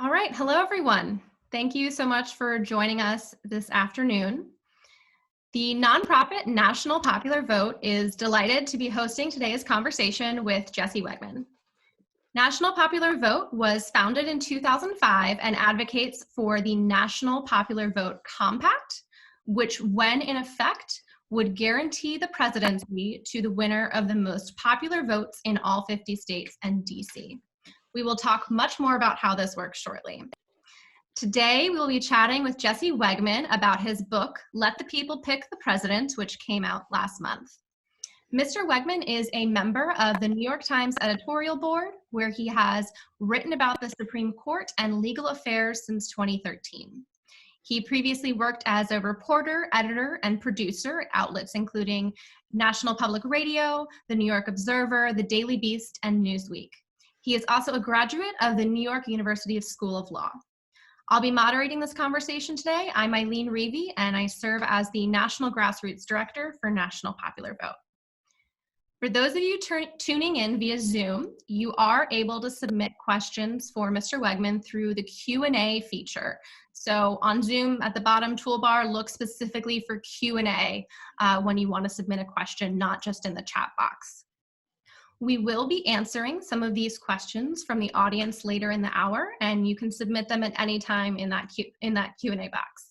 All right. Hello, everyone. Thank you so much for joining us this afternoon. The nonprofit National Popular Vote is delighted to be hosting today's conversation with Jesse Wegman. National Popular Vote was founded in 2005 and advocates for the National Popular Vote Compact, which, when in effect, would guarantee the presidency to the winner of the most popular votes in all 50 states and DC. We will talk much more about how this works shortly. Today, we will be chatting with Jesse Wegman about his book, Let the People Pick the President, which came out last month. Mr. Wegman is a member of the New York Times editorial board, where he has written about the Supreme Court and legal affairs since 2013. He previously worked as a reporter, editor, and producer at outlets including National Public Radio, the New York Observer, the Daily Beast, and Newsweek. He is also a graduate of the New York University School of Law. I'll be moderating this conversation today. I'm Eileen Reavey, and I serve as the National Grassroots Director for National Popular Vote. For those of you tuning in via Zoom, you are able to submit questions for Mr. Wegman through the Q&A feature. So on Zoom, at the bottom toolbar, look specifically for Q&A when you want to submit a question, not just in the chat box. We will be answering some of these questions from the audience later in the hour, and you can submit them at any time in that Q&A box.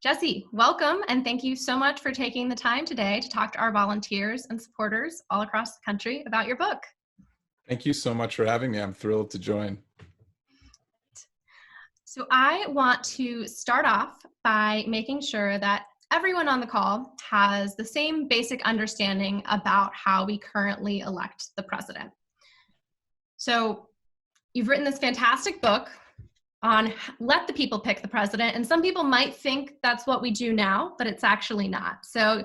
Jesse, welcome, and thank you so much for taking the time today to talk to our volunteers and supporters all across the country about your book. Thank you so much for having me. I'm thrilled to join. So I want to start off by making sure that everyone on the call has the same basic understanding about how we currently elect the president. So you've written this fantastic book on Let the People Pick the President, and some people might think that's what we do now, but it's actually not. So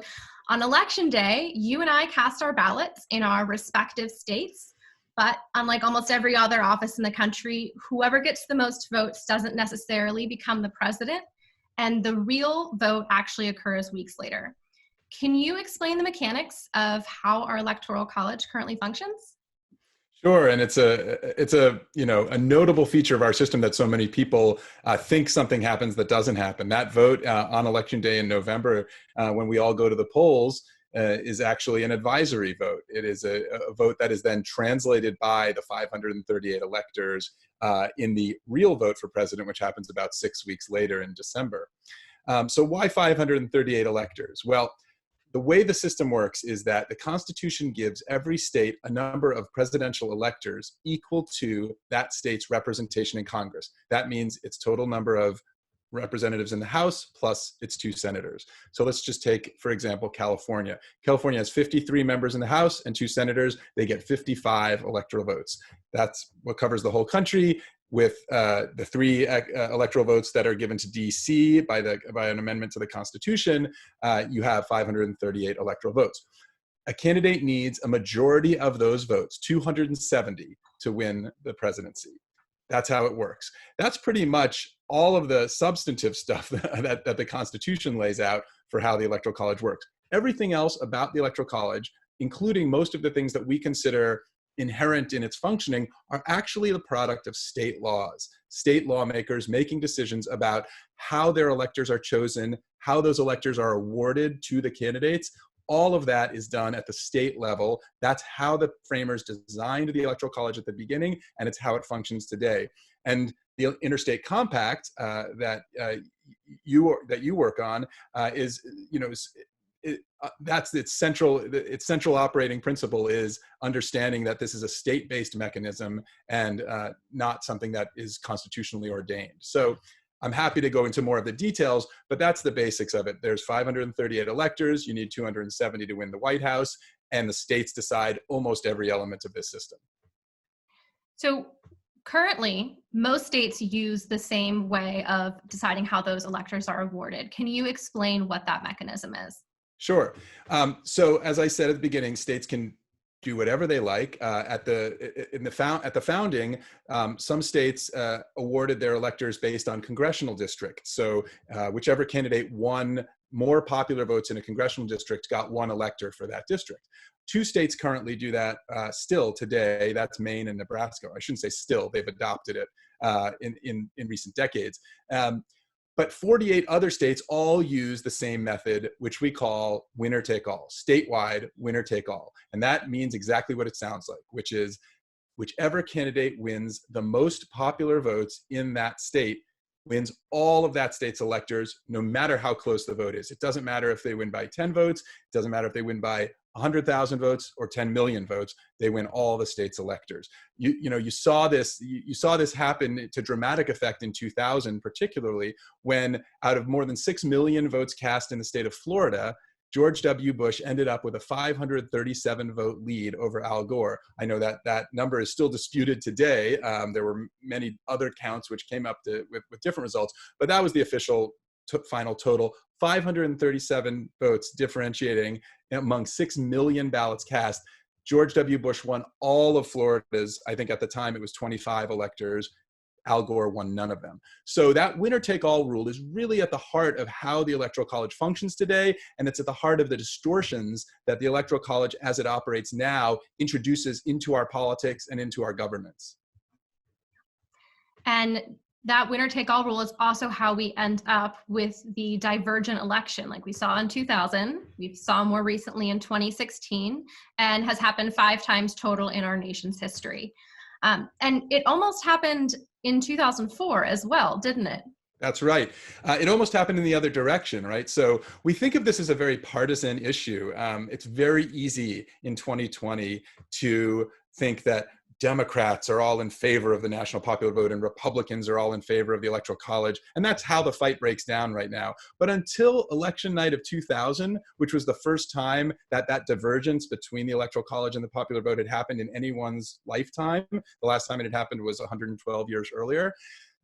on election day, you and I cast our ballots in our respective states, but unlike almost every other office in the country, whoever gets the most votes doesn't necessarily become the president, and the real vote actually occurs weeks later. Can you explain the mechanics of how our Electoral College currently functions? Sure, and it's a notable feature of our system that so many people think something happens that doesn't happen. That vote on election day in November, when we all go to the polls, is actually an advisory vote. It is a vote that is then translated by the 538 electors in the real vote for president, which happens about 6 weeks later in December. So why 538 electors? Well, the way the system works is that the Constitution gives every state a number of presidential electors equal to that state's representation in Congress. That means its total number of representatives in the House plus its 2 senators. So let's just take, for example, California. California has 53 members in the House and 2 senators. They get 55 electoral votes. That's what covers the whole country, with the 3 electoral votes that are given to DC by an amendment to the Constitution. You have 538 electoral votes. A candidate needs a majority of those votes, 270, to win the presidency. That's how it works. That's pretty much all of the substantive stuff that the Constitution lays out for how the Electoral College works. Everything else about the Electoral College, including most of the things that we consider inherent in its functioning, are actually the product of state laws. State lawmakers making decisions about how their electors are chosen, how those electors are awarded to the candidates. All of that is done at the state level. That's how the framers designed the Electoral College at the beginning, and it's how it functions today. And the Interstate Compact that you work on that's its central operating principle, is understanding that this is a state-based mechanism and not something that is constitutionally ordained. So I'm happy to go into more of the details, but that's the basics of it. There's 538 electors, you need 270 to win the White House, and the states decide almost every element of this system. So currently, most states use the same way of deciding how those electors are awarded. Can you explain what that mechanism is? Sure. So as I said at the beginning, states can do whatever they like. At the founding, some states awarded their electors based on congressional district. So whichever candidate won more popular votes in a congressional district got one elector for that district. 2 states currently do that still today. That's Maine and Nebraska. I shouldn't say still, they've adopted it in recent decades. But 48 other states all use the same method, which we call winner take all, statewide winner take all. And that means exactly what it sounds like, which is whichever candidate wins the most popular votes in that state wins all of that state's electors, no matter how close the vote is. It doesn't matter if they win by 10 votes. It doesn't matter if they win by 100,000 votes or 10 million votes. They win all the state's electors. You saw this happen to dramatic effect in 2000, particularly when out of more than 6 million votes cast in the state of Florida, George W. Bush ended up with a 537 vote lead over Al Gore. I know that that number is still disputed today. There were many other counts which came up with different results, but that was the official final total. 537 votes differentiating among 6 million ballots cast. George W. Bush won all of Florida's, I think at the time it was 25 electors. Al Gore won none of them. So that winner take all rule is really at the heart of how the Electoral College functions today, and it's at the heart of the distortions that the Electoral College as it operates now introduces into our politics and into our governments. And that winner take all rule is also how we end up with the divergent election, like we saw in 2000, we saw more recently in 2016, and has happened 5 times total in our nation's history. And it almost happened in 2004 as well, didn't it? That's right. It almost happened in the other direction, right? So we think of this as a very partisan issue. It's very easy in 2020 to think that Democrats are all in favor of the national popular vote and Republicans are all in favor of the Electoral College. And that's how the fight breaks down right now. But until election night of 2000, which was the first time that that divergence between the Electoral College and the popular vote had happened in anyone's lifetime, the last time it had happened was 112 years earlier,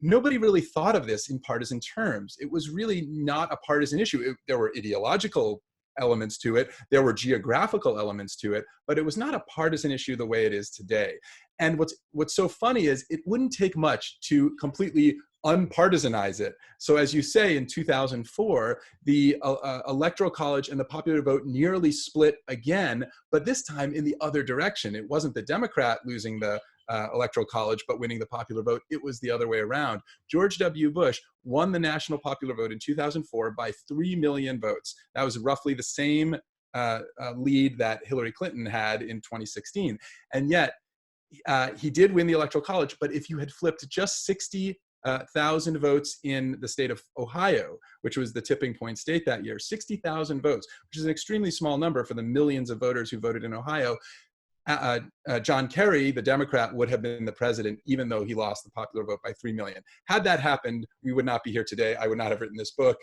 nobody really thought of this in partisan terms. It was really not a partisan issue. There were ideological elements to it. There were geographical elements to it, but it was not a partisan issue the way it is today. And what's so funny is it wouldn't take much to completely unpartisanize it. So as you say, in 2004, the Electoral College and the popular vote nearly split again, but this time in the other direction. It wasn't the Democrat losing the Electoral College, but winning the popular vote. It was the other way around. George W. Bush won the national popular vote in 2004 by 3 million votes. That was roughly the same lead that Hillary Clinton had in 2016. And yet, he did win the Electoral College, but if you had flipped just 60,000 votes in the state of Ohio, which was the tipping point state that year, 60,000 votes, which is an extremely small number for the millions of voters who voted in Ohio, John Kerry, the Democrat, would have been the president, even though he lost the popular vote by 3 million. Had that happened, we would not be here today. I would not have written this book.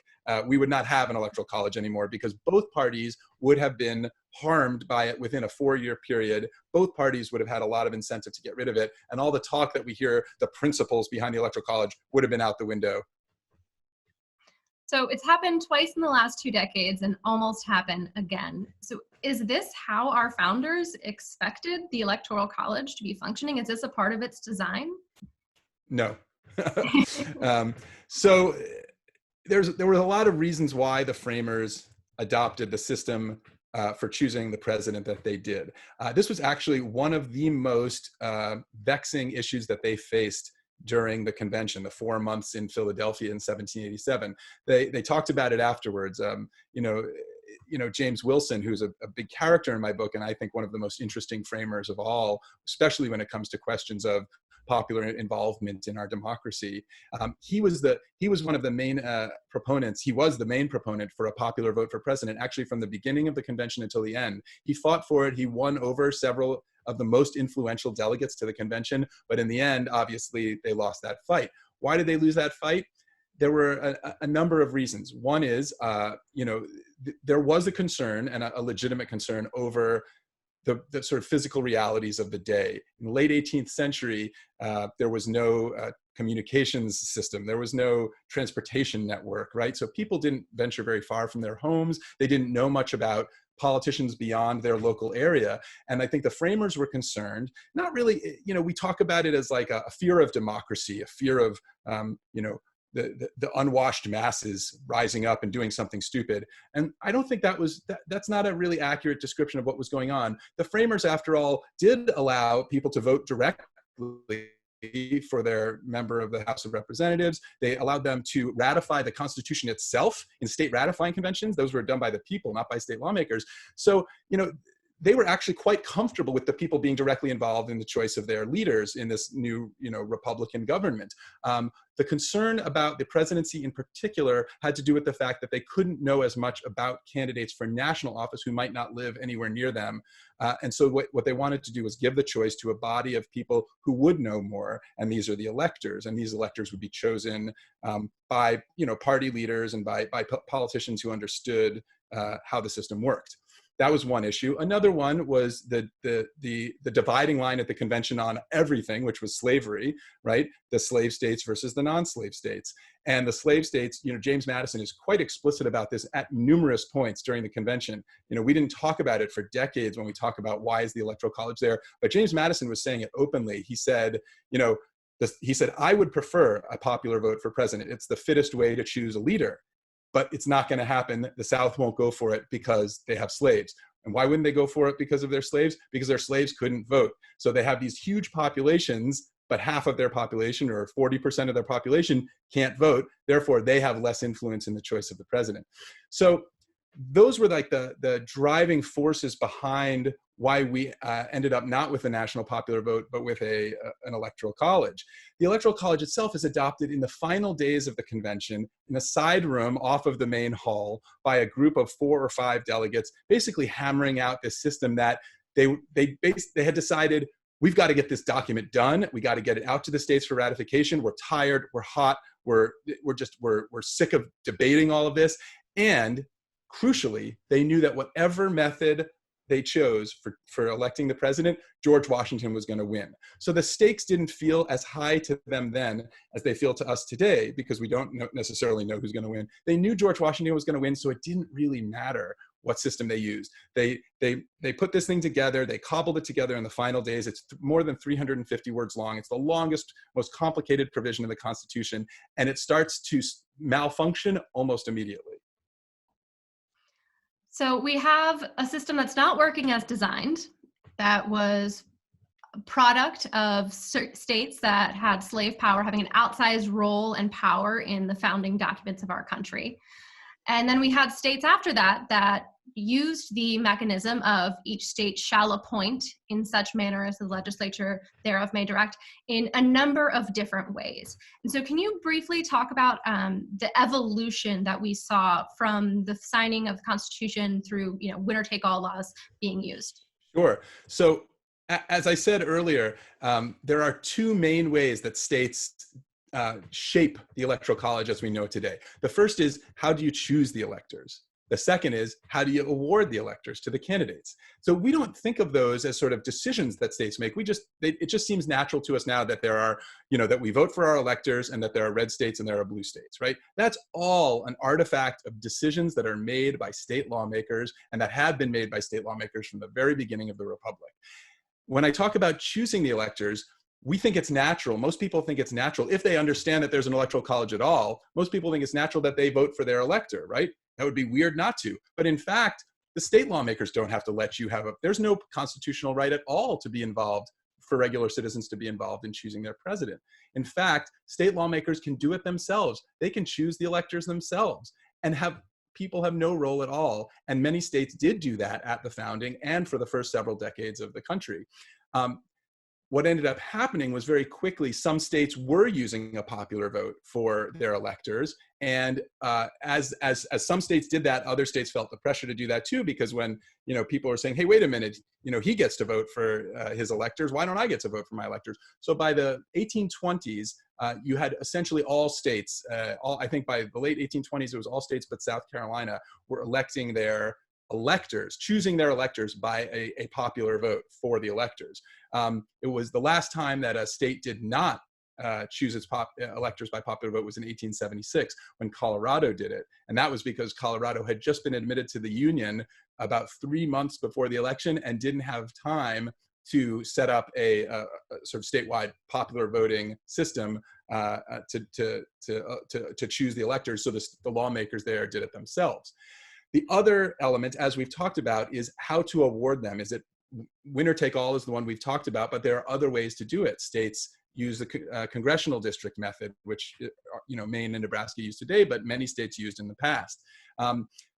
We would not have an Electoral College anymore because both parties would have been harmed by it within a 4-year period. Both parties would have had a lot of incentive to get rid of it. And all the talk that we hear, the principles behind the Electoral College, would have been out the window. So it's happened twice in the last 2 decades and almost happened again. So is this how our founders expected the Electoral College to be functioning? Is this a part of its design? No. So there were a lot of reasons why the framers adopted the system for choosing the president that they did. This was actually one of the most vexing issues that they faced during the convention, the 4 months in Philadelphia in 1787. They talked about it afterwards. James Wilson, who's a big character in my book, and I think one of the most interesting framers of all, especially when it comes to questions of popular involvement in our democracy. He was one of the main proponents. He was the main proponent for a popular vote for president, actually from the beginning of the convention until the end. He fought for it. He won over several of the most influential delegates to the convention, but in the end, obviously, they lost that fight. Why did they lose that fight? There were a number of reasons. One is, there was a concern, and a legitimate concern, over the sort of physical realities of the day. In the late 18th century, there was no communications system. There was no transportation network, right? So people didn't venture very far from their homes. They didn't know much about politicians beyond their local area. And I think the framers were concerned, not really, we talk about it as like a fear of democracy, a fear of, the unwashed masses rising up and doing something stupid. And I don't think that's not a really accurate description of what was going on. The framers, after all, did allow people to vote directly for their member of the House of Representatives. They allowed them to ratify the Constitution itself in state ratifying conventions. Those were done by the people, not by state lawmakers. So, they were actually quite comfortable with the people being directly involved in the choice of their leaders in this new, Republican government. The concern about the presidency in particular had to do with the fact that they couldn't know as much about candidates for national office who might not live anywhere near them. And so what they wanted to do was give the choice to a body of people who would know more, and these are the electors. And these electors would be chosen by, party leaders and by politicians who understood how the system worked. That was one issue. Another one was the dividing line at the convention on everything, which was slavery, right? The slave states versus the non-slave states. And the slave states, James Madison is quite explicit about this at numerous points during the convention. We didn't talk about it for decades when we talk about why is the Electoral College there, but James Madison was saying it openly. He said, I would prefer a popular vote for president. It's the fittest way to choose a leader. But it's not going to happen. The South won't go for it because they have slaves. And why wouldn't they go for it because of their slaves? Because their slaves couldn't vote. So they have these huge populations, but half of their population or 40% of their population can't vote. Therefore, they have less influence in the choice of the president. So those were like the driving forces behind why we ended up not with a national popular vote, but with an electoral college. The Electoral College itself is adopted in the final days of the convention in a side room off of the main hall by a group of 4 or 5 delegates, basically hammering out this system that they had decided, we've got to get this document done. We got to get it out to the states for ratification. We're tired. We're hot. We're sick of debating all of this. And crucially, they knew that whatever method they chose for electing the president, George Washington was going to win. So the stakes didn't feel as high to them then as they feel to us today, because we don't necessarily know who's going to win. They knew George Washington was going to win, so it didn't really matter what system they used. They put this thing together, they cobbled it together in the final days. It's more than 350 words long. It's the longest, most complicated provision of the Constitution, and it starts to malfunction almost immediately. So we have a system that's not working as designed, that was a product of states that had slave power having an outsized role and power in the founding documents of our country. And then we had states after that used the mechanism of each state shall appoint in such manner as the legislature thereof may direct in a number of different ways. And so can you briefly talk about the evolution that we saw from the signing of the Constitution through, winner-take-all laws being used? Sure. So as I said earlier, there are 2 main ways that states shape the Electoral College as we know it today. The first is, how do you choose the electors? The second is, how do you award the electors to the candidates? So we don't think of those as sort of decisions that states make. It just seems natural to us now that there are, that we vote for our electors and that there are red states and there are blue states, right? That's all an artifact of decisions that are made by state lawmakers and that have been made by state lawmakers from the very beginning of the Republic. When I talk about choosing the electors, we think it's natural. Most people think it's natural, if they understand that there's an electoral college at all, most people think it's natural that they vote for their elector, right? That would be weird not to. But in fact, the state lawmakers don't have to let you there's no constitutional right at all to be involved, for regular citizens to be involved in choosing their president. In fact, state lawmakers can do it themselves. They can choose the electors themselves and people have no role at all. And many states did do that at the founding and for the first several decades of the country. What ended up happening was very quickly, some states were using a popular vote for their electors. And as some states did that, other states felt the pressure to do that too, because when people were saying, hey, wait a minute, he gets to vote for his electors, why don't I get to vote for my electors? So by the 1820s, you had essentially all states, I think by the late 1820s, it was all states but South Carolina were electing their electors, choosing their electors by a popular vote for the electors. It was the last time that a state did not choose its electors by popular vote was in 1876 when Colorado did it. And that was because Colorado had just been admitted to the Union about 3 months before the election and didn't have time to set up a sort of statewide popular voting system to choose the electors. So the lawmakers there did it themselves. The other element, as we've talked about, is how to award them. Is it winner take all is the one we've talked about, but there are other ways to do it. States use the congressional district method, which Maine and Nebraska use today, but many states used in the past.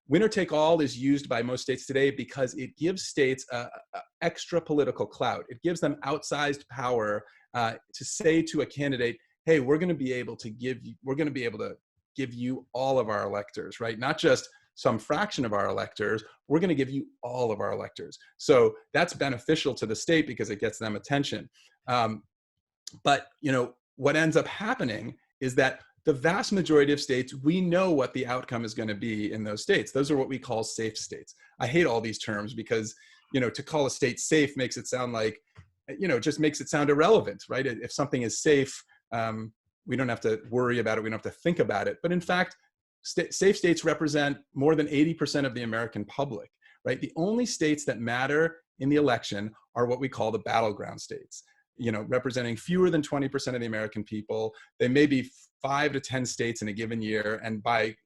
Winner take all is used by most states today because it gives states extra political clout. It gives them outsized power to say to a candidate, hey, we're going to be able to give you all of our electors, right? Not just some fraction of our electors, we're going to give you all of our electors. So that's beneficial to the state because it gets them attention. But what ends up happening is that the vast majority of states, we know what the outcome is going to be in those states. Those are what we call safe states. I hate all these terms because, to call a state safe makes it sound like, just makes it sound irrelevant, right? If something is safe, we don't have to worry about it. We don't have to think about it. But in fact, safe states represent more than 80% of the American public, right? The only states that matter in the election are what we call the battleground states, representing fewer than 20% of the American people. They may be 5 to 10 states in a given year. And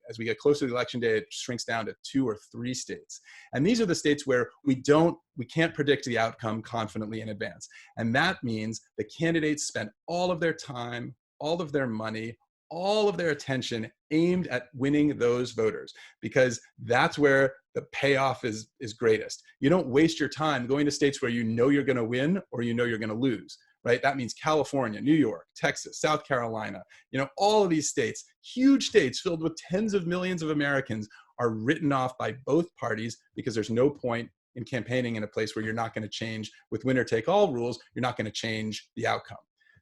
as we get closer to the election day, it shrinks down to 2 or 3 states. And these are the states where we can't predict the outcome confidently in advance. And that means the candidates spend all of their time, all of their money, all of their attention aimed at winning those voters, because that's where the payoff is greatest. You don't waste your time going to states where you're going to win or you're going to lose, right? That means California, New York, Texas, South Carolina, all of these states, huge states filled with tens of millions of Americans, are written off by both parties because there's no point in campaigning in a place where you're not going to change with winner take all rules. You're not going to change the outcome.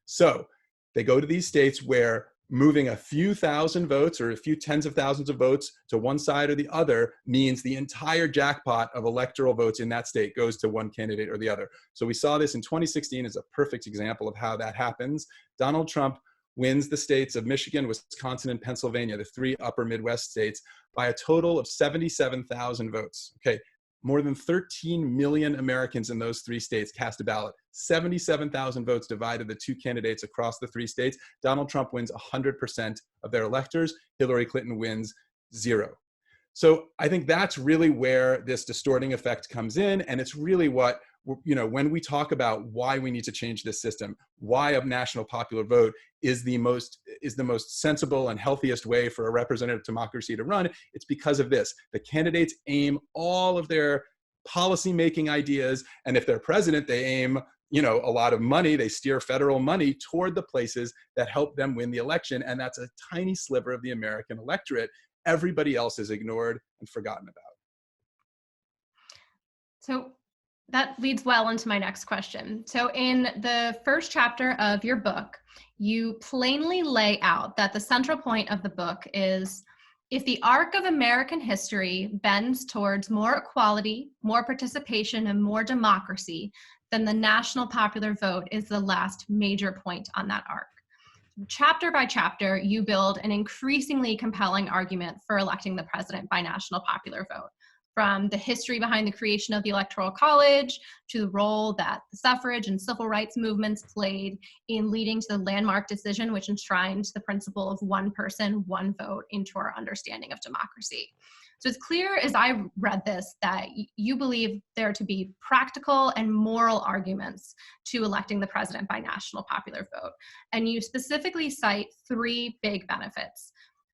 So they go to these states where moving a few thousand votes or a few tens of thousands of votes to one side or the other means the entire jackpot of electoral votes in that state goes to one candidate or the other. So we saw this in 2016 as a perfect example of how that happens. Donald Trump wins the states of Michigan, Wisconsin, and Pennsylvania, the 3 upper Midwest states, by a total of 77,000 votes. Okay, more than 13 million Americans in those 3 states cast a ballot. 77,000 votes divided the 2 candidates across the 3 states. Donald Trump wins 100% of their electors. Hillary Clinton wins 0. So I think that's really where this distorting effect comes in. And it's really what, when we talk about why we need to change this system, why a national popular vote is the most sensible and healthiest way for a representative democracy to run, it's because of this. The candidates aim all of their policy-making ideas, and if they're president, they aim a lot of money, they steer federal money toward the places that help them win the election, and that's a tiny sliver of the American electorate. Everybody else is ignored and forgotten about. So that leads well into my next question. So in the first chapter of your book, you plainly lay out that the central point of the book is, if the arc of American history bends towards more equality, more participation, and more democracy, then the national popular vote is the last major point on that arc. Chapter by chapter, you build an increasingly compelling argument for electing the president by national popular vote, from the history behind the creation of the Electoral College to the role that the suffrage and civil rights movements played in leading to the landmark decision which enshrined the principle of one person, one vote into our understanding of democracy. So it's clear as I read this that you believe there to be practical and moral arguments to electing the president by national popular vote. And you specifically cite 3 big benefits: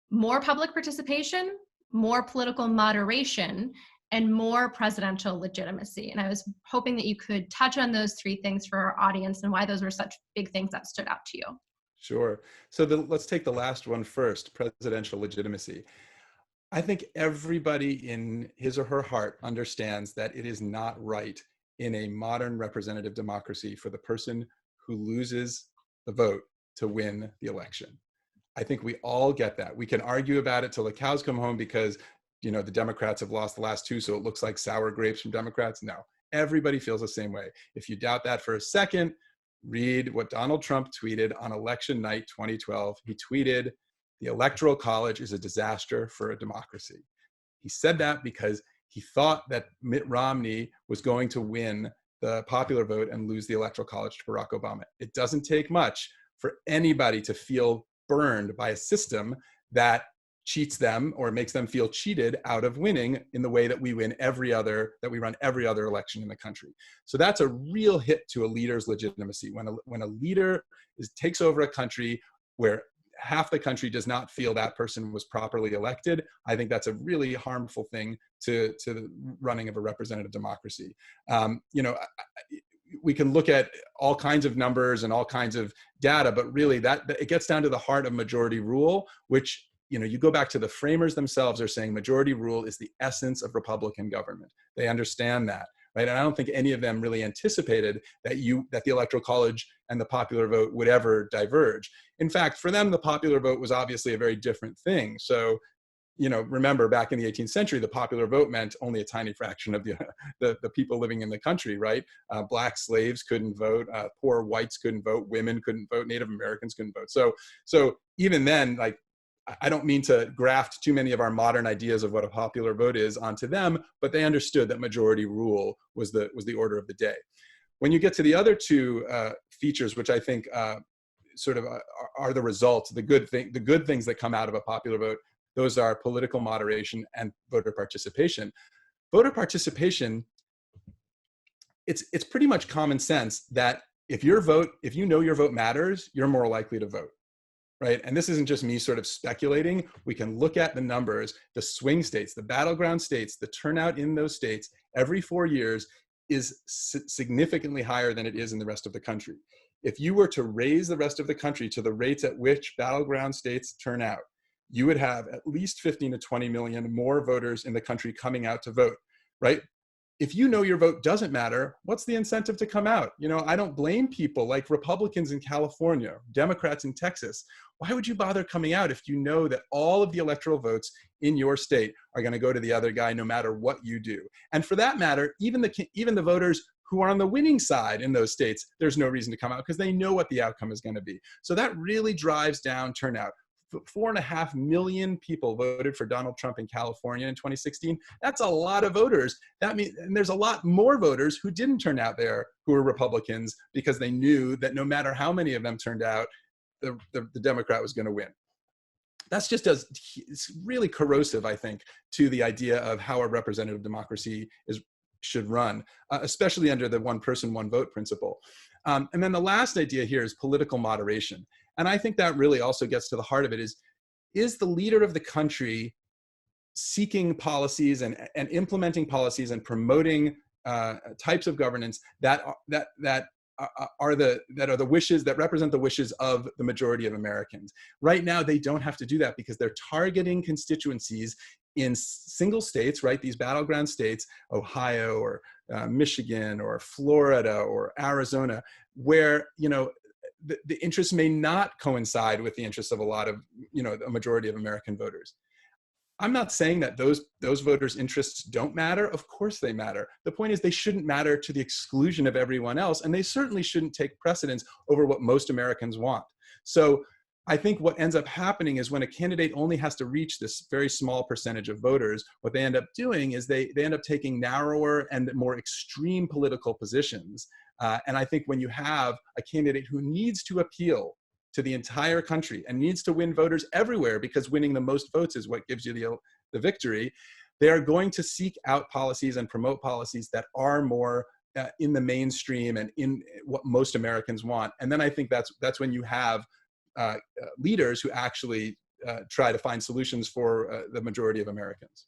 more public participation, more political moderation, and more presidential legitimacy. And I was hoping that you could touch on those 3 things for our audience and why those were such big things that stood out to you. Sure. So let's take the last one first, presidential legitimacy. I think everybody in his or her heart understands that it is not right in a modern representative democracy for the person who loses the vote to win the election. I think we all get that. We can argue about it till the cows come home because, the Democrats have lost the last 2, so it looks like sour grapes from Democrats. No, everybody feels the same way. If you doubt that for a second, read what Donald Trump tweeted on election night 2012. He tweeted, "The Electoral College is a disaster for a democracy." He said that because he thought that Mitt Romney was going to win the popular vote and lose the Electoral College to Barack Obama. It doesn't take much for anybody to feel burned by a system that cheats them or makes them feel cheated out of winning in the way that we run every other election in the country. So that's a real hit to a leader's legitimacy. When a leader takes over a country where half the country does not feel that person was properly elected, I think that's a really harmful thing to the running of a representative democracy. We can look at all kinds of numbers and all kinds of data, but really that it gets down to the heart of majority rule, which, you go back to the framers themselves are saying majority rule is the essence of Republican government. They understand that, right? And I don't think any of them really anticipated that the Electoral College and the popular vote would ever diverge. In fact, for them, the popular vote was obviously a very different thing. So, remember back in the 18th century, the popular vote meant only a tiny fraction of the people living in the country, right? Black slaves couldn't vote, poor whites couldn't vote, women couldn't vote, Native Americans couldn't vote. So even then, like, I don't mean to graft too many of our modern ideas of what a popular vote is onto them, but they understood that majority rule was the order of the day. When you get to the other two features, which I think sort of are the results, the good things that come out of a popular vote, those are political moderation and voter participation. Voter participation, it's pretty much common sense that if you know your vote matters, you're more likely to vote. Right? And this isn't just me sort of speculating. We can look at the numbers, the swing states, the battleground states, the turnout in those states every 4 years is significantly higher than it is in the rest of the country. If you were to raise the rest of the country to the rates at which battleground states turn out, you would have at least 15 to 20 million more voters in the country coming out to vote, right? If you know your vote doesn't matter, what's the incentive to come out? I don't blame people like Republicans in California, Democrats in Texas. Why would you bother coming out if you know that all of the electoral votes in your state are going to go to the other guy no matter what you do? And for that matter, even the voters who are on the winning side in those states, there's no reason to come out because they know what the outcome is going to be. So that really drives down turnout. 4.5 million people voted for Donald Trump in California in 2016. That's a lot of voters. That means, and there's a lot more voters who didn't turn out there who were Republicans because they knew that no matter how many of them turned out, the Democrat was going to win. That's just it's really corrosive, I think, to the idea of how a representative democracy should run, especially under the one person, one vote principle. And then the last idea here is political moderation. And I think that really also gets to the heart of it is the leader of the country seeking policies and implementing policies and promoting types of governance that are the wishes, that represent the wishes of the majority of Americans. Right now, they don't have to do that because they're targeting constituencies in single states, right? These battleground states, Ohio or Michigan or Florida or Arizona, where, the interests may not coincide with the interests of a lot of, a majority of American voters. I'm not saying that those voters' interests don't matter. Of course they matter. The point is they shouldn't matter to the exclusion of everyone else, and they certainly shouldn't take precedence over what most Americans want. So I think what ends up happening is when a candidate only has to reach this very small percentage of voters, what they end up doing is they end up taking narrower and more extreme political positions. And I think when you have a candidate who needs to appeal to the entire country and needs to win voters everywhere because winning the most votes is what gives you the victory, they are going to seek out policies and promote policies that are more in the mainstream and in what most Americans want. And then I think that's when you have leaders who actually try to find solutions for the majority of Americans.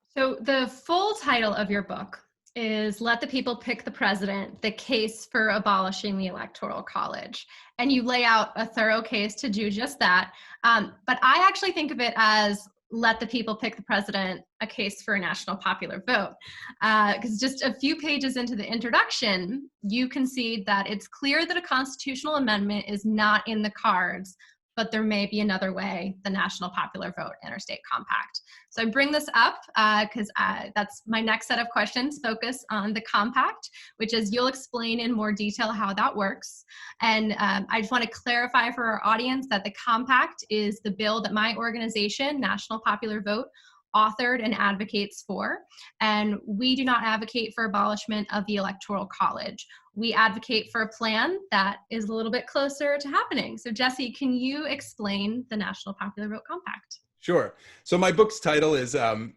So the full title of your book is Let the People Pick the President, the Case for Abolishing the Electoral College. And you lay out a thorough case to do just that. But I actually think of it as Let the People Pick the President, a Case for a National Popular Vote. Because just a few pages into the introduction, you concede that it's clear that a constitutional amendment is not in the cards, but there may be another way, the National Popular Vote Interstate Compact. So I bring this up because that's my next set of questions, focus on the compact, which is you'll explain in more detail how that works. And I just want to clarify for our audience that the compact is the bill that my organization, National Popular Vote, authored and advocates for. And we do not advocate for abolishment of the Electoral College. We advocate for a plan that is a little bit closer to happening. So Jesse, can you explain the National Popular Vote Compact? Sure. So my book's title is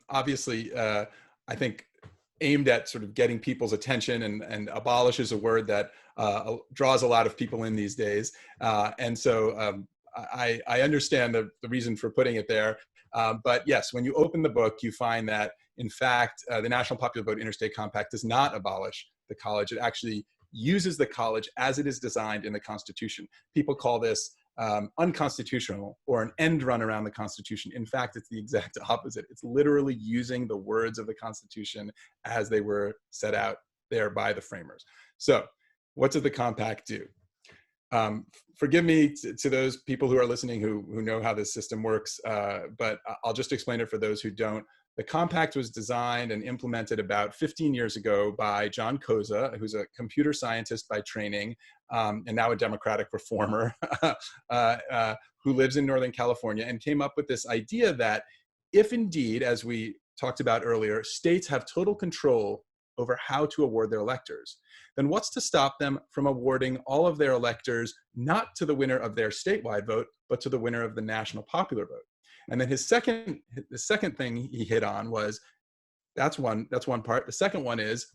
obviously, I think, aimed at sort of getting people's attention, and abolish is a word that draws a lot of people in these days. And so I understand the reason for putting it there. But yes, when you open the book, you find that, in fact, the National Popular Vote Interstate Compact does not abolish the college. It actually uses the college as it is designed in the Constitution. People call this unconstitutional or an end run around the Constitution. In fact, it's the exact opposite. It's literally using the words of the Constitution as they were set out there by the framers. So what does the compact do? Forgive me to those people who are listening who know how this system works, but I'll just explain it for those who don't. The compact was designed and implemented about 15 years ago by John Koza, who's a computer scientist by training, and now a Democratic reformer, who lives in Northern California, and came up with this idea that if indeed, as we talked about earlier, states have total control over how to award their electors, then what's to stop them from awarding all of their electors not to the winner of their statewide vote, but to the winner of the national popular vote? And then the second thing he hit on was, that's one part. The second one is,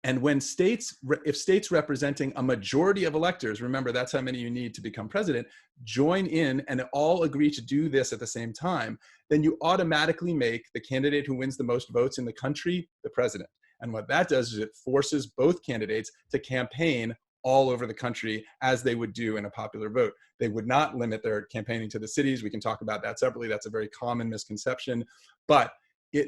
and when if states representing a majority of electors, remember that's how many you need to become president, join in and all agree to do this at the same time, then you automatically make the candidate who wins the most votes in the country the president. And what that does is it forces both candidates to campaign all over the country as they would do in a popular vote. They would not limit their campaigning to the cities. We can talk about that separately. That's a very common misconception, but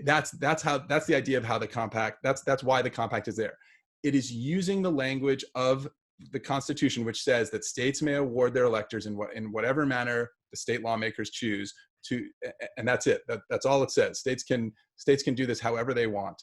that's the idea of how the compact, that's why the compact is there. It is using the language of the Constitution, which says that states may award their electors in whatever manner the state lawmakers choose to, and that's it. That's all it says. States can do this however they want.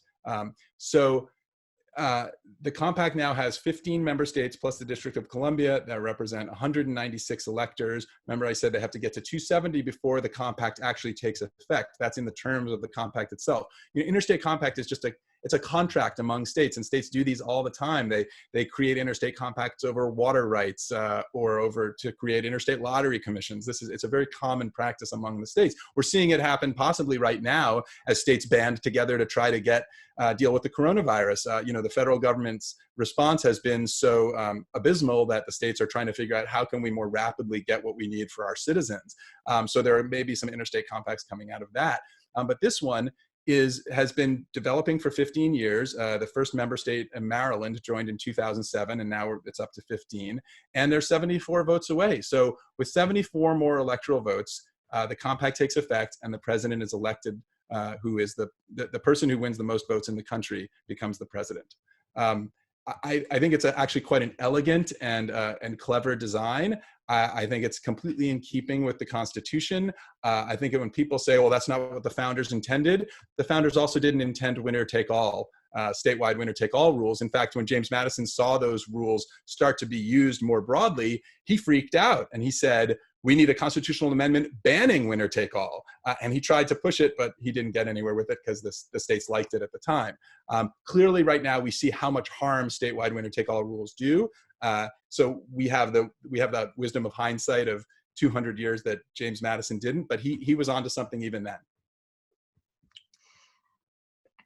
The compact now has 15 member states plus the District of Columbia that represent 196 electors. Remember, I said they have to get to 270 before the compact actually takes effect. That's in the terms of the compact itself. Interstate compact is just it's a contract among states, and states do these all the time. They create interstate compacts over water rights or over to create interstate lottery commissions. It's a very common practice among the states. We're seeing it happen possibly right now as states band together to try to deal with the coronavirus. The federal government's response has been so abysmal that the states are trying to figure out how can we more rapidly get what we need for our citizens. So there may be some interstate compacts coming out of that. But this one has been developing for 15 years. The first member state in Maryland joined in 2007, and now it's up to 15. And they're 74 votes away. So with 74 more electoral votes, the compact takes effect, and the president is elected, who is the person who wins the most votes in the country becomes the president. I think it's actually quite an elegant and clever design. I think it's completely in keeping with the Constitution. I think when people say, well, that's not what the founders intended, the founders also didn't intend winner-take-all, statewide winner-take-all rules. In fact, when James Madison saw those rules start to be used more broadly, he freaked out and he said, we need a constitutional amendment banning winner-take-all. And he tried to push it, but he didn't get anywhere with it because the states liked it at the time. Clearly, right now, we see how much harm statewide winner-take-all rules do. So we have that wisdom of hindsight of 200 years that James Madison didn't, but he was onto something even then.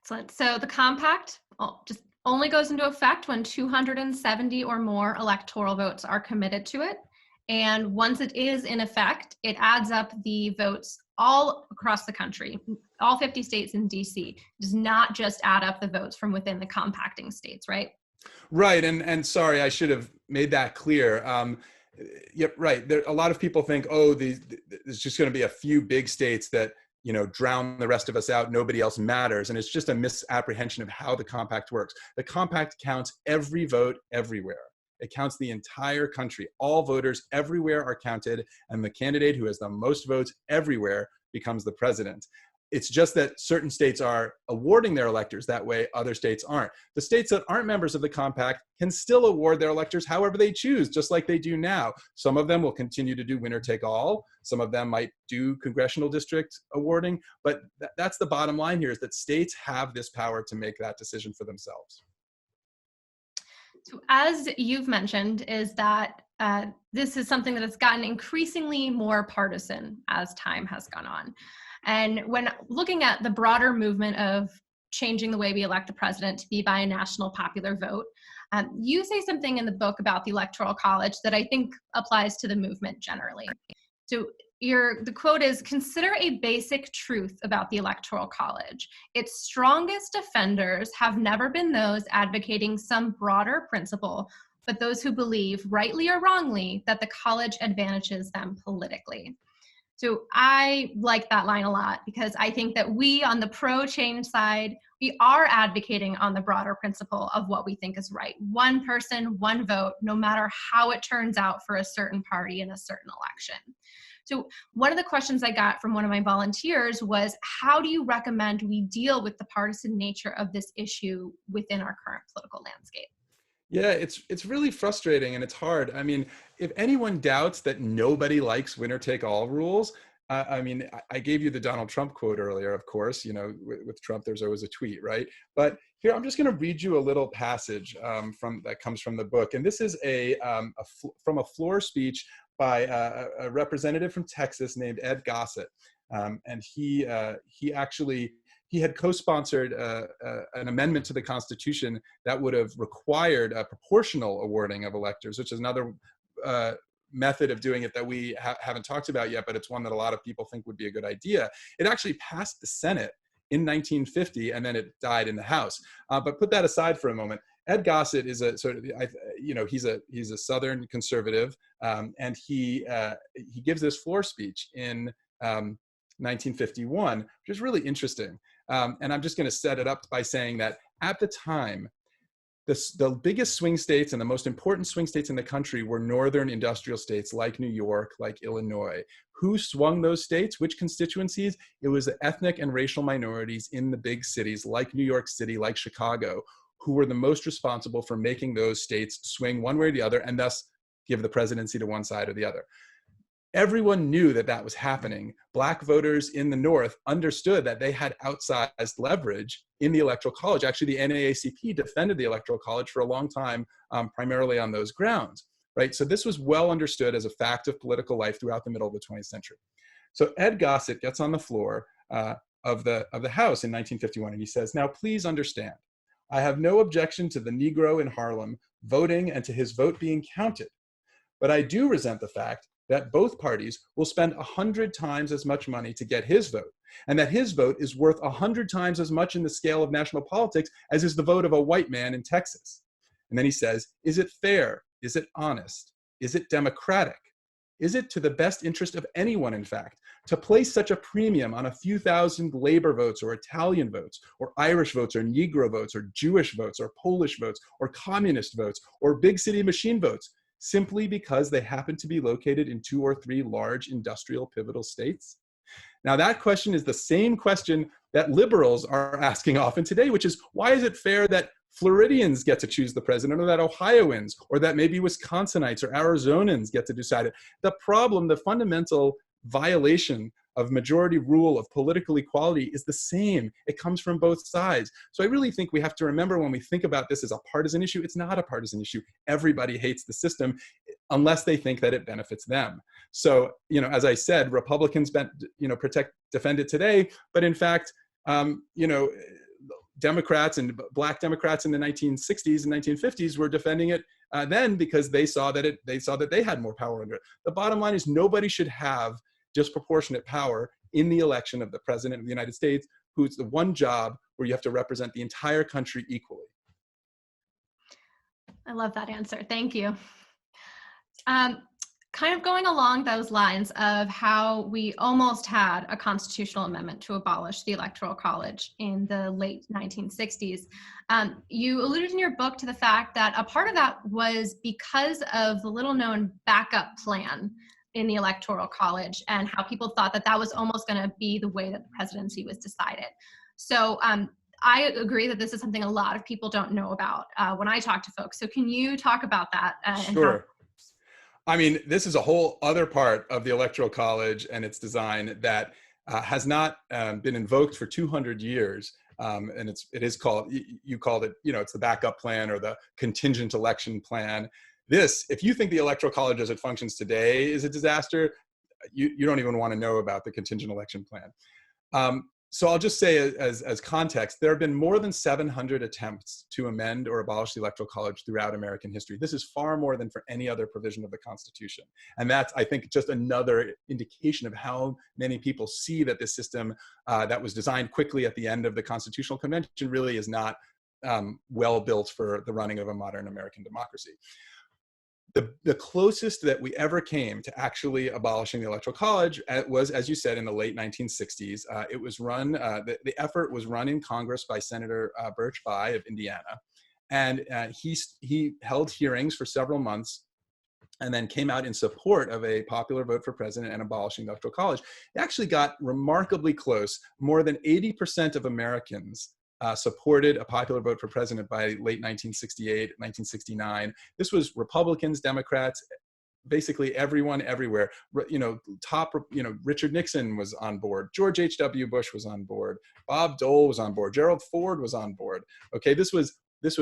Excellent. So the compact just only goes into effect when 270 or more electoral votes are committed to it. And once it is in effect, it adds up the votes all across the country, all 50 states in DC. It does not just add up the votes from within the compacting states, right? Right, and sorry, I should have made that clear. Yep, right. A lot of people think, oh, there's just going to be a few big states that drown the rest of us out. Nobody else matters, and it's just a misapprehension of how the compact works. The compact counts every vote everywhere. It counts the entire country. All voters everywhere are counted, and the candidate who has the most votes everywhere becomes the president. It's just that certain states are awarding their electors that way, other states aren't. The states that aren't members of the compact can still award their electors however they choose, just like they do now. Some of them will continue to do winner take all. Some of them might do congressional district awarding, but that's the bottom line here, is that states have this power to make that decision for themselves. So as you've mentioned, is that this is something that has gotten increasingly more partisan as time has gone on. And when looking at the broader movement of changing the way we elect the president to be by a national popular vote, you say something in the book about the Electoral College that I think applies to the movement generally. So the quote is, "Consider a basic truth about the Electoral College. Its strongest defenders have never been those advocating some broader principle, but those who believe, rightly or wrongly, that the college advantages them politically." So I like that line a lot, because I think that we on the pro-change side, we are advocating on the broader principle of what we think is right. One person, one vote, no matter how it turns out for a certain party in a certain election. So one of the questions I got from one of my volunteers was, how do you recommend we deal with the partisan nature of this issue within our current political landscape? Yeah, it's really frustrating and it's hard. I mean, if anyone doubts that nobody likes winner take all rules, I mean, I gave you the Donald Trump quote earlier, of course. You know, with Trump, there's always a tweet, right? But here, I'm just going to read you a little passage that comes from the book, and this is from a floor speech by a representative from Texas named Ed Gossett, and he had co-sponsored an amendment to the Constitution that would have required a proportional awarding of electors, which is another method of doing it that we haven't talked about yet, but it's one that a lot of people think would be a good idea. It actually passed the Senate in 1950, and then it died in the House. But put that aside for a moment. Ed Gossett is a sort of, he's a Southern conservative, and he gives this floor speech in 1951, which is really interesting. And I'm just going to set it up by saying that at the time, the biggest swing states and the most important swing states in the country were northern industrial states like New York, like Illinois. Who swung those states? Which constituencies? It was the ethnic and racial minorities in the big cities like New York City, like Chicago, who were the most responsible for making those states swing one way or the other, and thus give the presidency to one side or the other. Everyone knew that that was happening. Black voters in the North understood that they had outsized leverage in the Electoral College. Actually, the NAACP defended the Electoral College for a long time, primarily on those grounds, right? So this was well understood as a fact of political life throughout the middle of the 20th century. So Ed Gossett gets on the floor of the House in 1951, and he says, "Now, please understand, I have no objection to the Negro in Harlem voting and to his vote being counted, but I do resent the fact that both parties will spend 100 times as much money to get his vote, and that his vote is worth 100 times as much in the scale of national politics as is the vote of a white man in Texas." And then he says, "Is it fair? Is it honest? Is it democratic? Is it to the best interest of anyone, in fact, to place such a premium on a few thousand labor votes or Italian votes or Irish votes or Negro votes or Jewish votes or Polish votes or communist votes or big city machine votes, simply because they happen to be located in 2 or 3 large industrial pivotal states?" Now, that question is the same question that liberals are asking often today, which is, why is it fair that Floridians get to choose the president, or that Ohioans, or that maybe Wisconsinites or Arizonans get to decide it? The problem, the fundamental violation of majority rule of political equality is the same. It comes from both sides. So I really think we have to remember, when we think about this as a partisan issue, it's not a partisan issue. Everybody hates the system unless they think that it benefits them. So, as I said, Republicans, defend it today, but in fact, Democrats and Black Democrats in the 1960s and 1950s were defending it then, because they saw that they had more power under it. The bottom line is, nobody should have disproportionate power in the election of the president of the United States, who's the one job where you have to represent the entire country equally. I love that answer. Thank you. Kind of going along those lines of how we almost had a constitutional amendment to abolish the Electoral College in the late 1960s, you alluded in your book to the fact that a part of that was because of the little-known backup plan in the Electoral College, and how people thought that that was almost going to be the way that the presidency was decided. So I agree that this is something a lot of people don't know about when I talk to folks. So can you talk about that? And how? Sure. I mean, this is a whole other part of the Electoral College and its design that has not been invoked for 200 years. And it is called, you called it, it's the backup plan or the contingent election plan. This, if you think the Electoral College as it functions today is a disaster, you don't even want to know about the contingent election plan. So I'll just say as context, there have been more than 700 attempts to amend or abolish the Electoral College throughout American history. This is far more than for any other provision of the Constitution. And that's, I think, just another indication of how many people see that this system that was designed quickly at the end of the Constitutional Convention really is not well built for the running of a modern American democracy. The closest that we ever came to actually abolishing the Electoral College was, as you said, in the late 1960s. It was run, the effort was run in Congress by Senator Birch Bayh of Indiana. And he held hearings for several months and then came out in support of a popular vote for president and abolishing the Electoral College. It actually got remarkably close. More than 80% of Americans supported a popular vote for president by late 1968, 1969. This was Republicans, Democrats, basically everyone, everywhere. Richard Nixon was on board. George H.W. Bush was on board. Bob Dole was on board. Gerald Ford was on board. Okay, this was